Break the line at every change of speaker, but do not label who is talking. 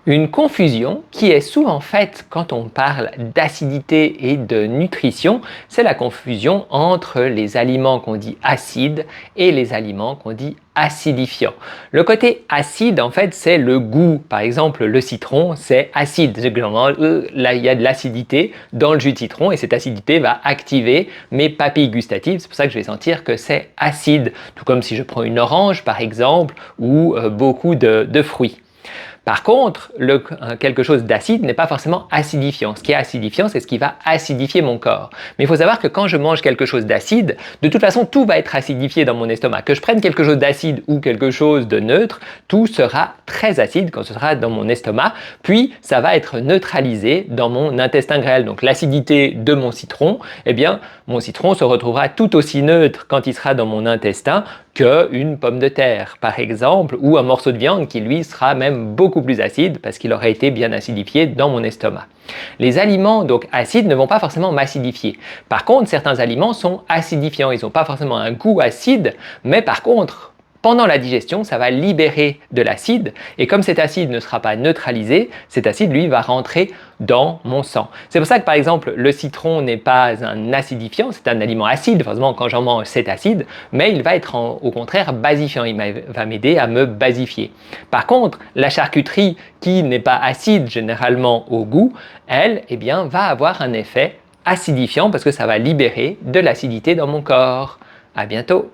Une confusion qui est souvent faite quand on parle d'acidité et de nutrition, c'est la confusion entre les aliments qu'on dit acides et les aliments qu'on dit acidifiants. Le côté acide, en fait, c'est le goût. Par exemple, le citron, c'est acide. Là, il y a de l'acidité dans le jus de citron et cette acidité va activer mes papilles gustatives. C'est pour ça que je vais sentir que c'est acide. Tout comme si je prends une orange, par exemple, ou beaucoup de fruits. Par contre, quelque chose d'acide n'est pas forcément acidifiant. Ce qui est acidifiant, c'est ce qui va acidifier mon corps. Mais il faut savoir que quand je mange quelque chose d'acide, de toute façon, tout va être acidifié dans mon estomac. Que je prenne quelque chose d'acide ou quelque chose de neutre, tout sera très acide quand ce sera dans mon estomac, puis ça va être neutralisé dans mon intestin grêle. Donc l'acidité de mon citron, eh bien, mon citron se retrouvera tout aussi neutre quand il sera dans mon intestin qu'une pomme de terre, par exemple, ou un morceau de viande qui, lui, sera même beaucoup plus acide parce qu'il aurait été bien acidifié dans mon estomac. Les aliments donc acides ne vont pas forcément m'acidifier. Par contre, certains aliments sont acidifiants. Ils n'ont pas forcément un goût acide, mais par contre, pendant la digestion, ça va libérer de l'acide et comme cet acide ne sera pas neutralisé, cet acide, lui, va rentrer dans mon sang. C'est pour ça que, par exemple, le citron n'est pas un acidifiant, c'est un aliment acide, forcément, quand j'en mange, c'est acide, mais il va être au contraire basifiant, il va m'aider à me basifier. Par contre, la charcuterie, qui n'est pas acide généralement au goût, elle, eh bien, va avoir un effet acidifiant parce que ça va libérer de l'acidité dans mon corps. À bientôt!